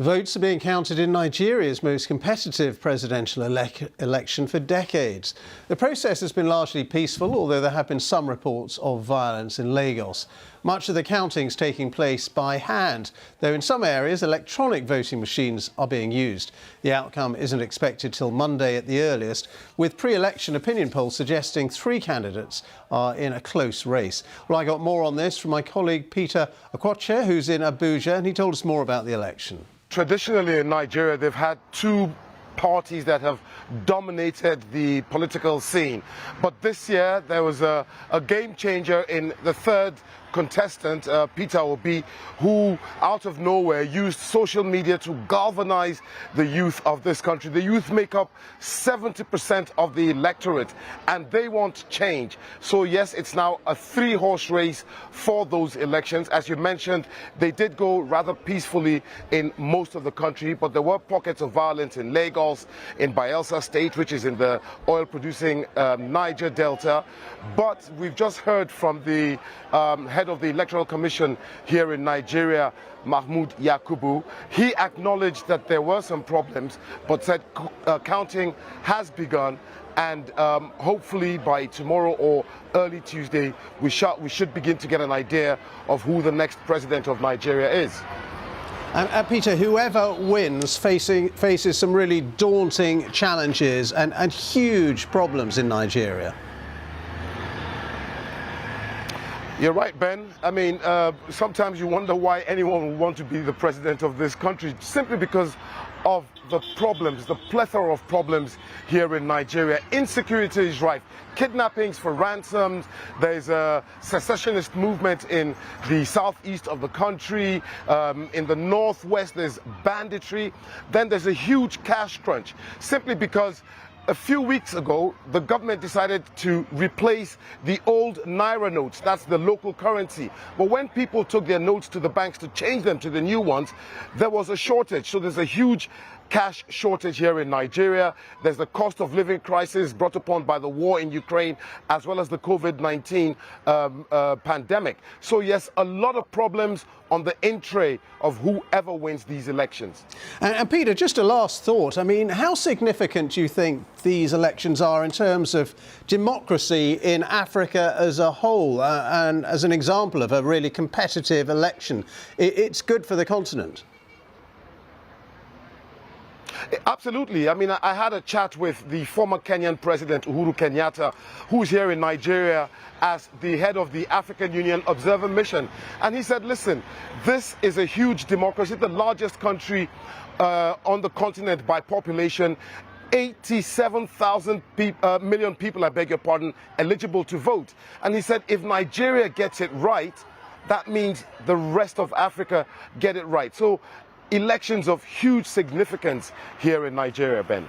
Votes are being counted in Nigeria's most competitive presidential election for decades. The process has been largely peaceful, although there have been some reports of violence in Lagos. Much of the counting is taking place by hand, though in some areas electronic voting machines are being used. The outcome isn't expected till Monday at the earliest, with pre-election opinion polls suggesting three candidates are in a close race. Well, I got more on this from my colleague Peter Okwoche, who's in Abuja, and he told us more about the election. Traditionally in Nigeria, they've had two parties that have dominated the political scene. But this year, there was a game changer in the third contestant, Peter Obi, who out of nowhere used social media to galvanize the youth of this country. The youth make up 70% of the electorate, and they want change. So yes, it's now a three-horse race for those elections. As you mentioned, they did go rather peacefully in most of the country, but there were pockets of violence in Lagos, in Bayelsa State, which is in the oil-producing Niger Delta. But we've just heard from the head of the Electoral Commission here in Nigeria, Mahmood Yakubu. He acknowledged that there were some problems, but said counting has begun, and hopefully by tomorrow or early Tuesday, we should begin to get an idea of who the next president of Nigeria is. Peter, whoever wins faces some really daunting challenges and huge problems in Nigeria. You're right, Ben. I mean, sometimes you wonder why anyone would want to be the president of this country, simply because of the problems, the plethora of problems here in Nigeria. Insecurity is rife. Kidnappings for ransoms. There's a secessionist movement in the southeast of the country. In the northwest, there's banditry. Then there's a huge cash crunch, simply because a few weeks ago, the government decided to replace the old Naira notes. That's the local currency. But when people took their notes to the banks to change them to the new ones, there was a shortage. So there's a huge cash shortage here in Nigeria. There's the cost of living crisis brought upon by the war in Ukraine, as well as the COVID-19 pandemic. So yes, a lot of problems on the in-tray of whoever wins these elections. And Peter, just a last thought. I mean, how significant do you think these elections are in terms of democracy in Africa as a whole, and as an example of a really competitive election? It's good for the continent. Absolutely. I mean, I had a chat with the former Kenyan President Uhuru Kenyatta, who's here in Nigeria as the head of the African Union Observer Mission. And he said, listen, this is a huge democracy, the largest country on the continent by population. 87,000 million people, I beg your pardon, eligible to vote. And he said, if Nigeria gets it right, that means the rest of Africa get it right. So elections of huge significance here in Nigeria, Ben.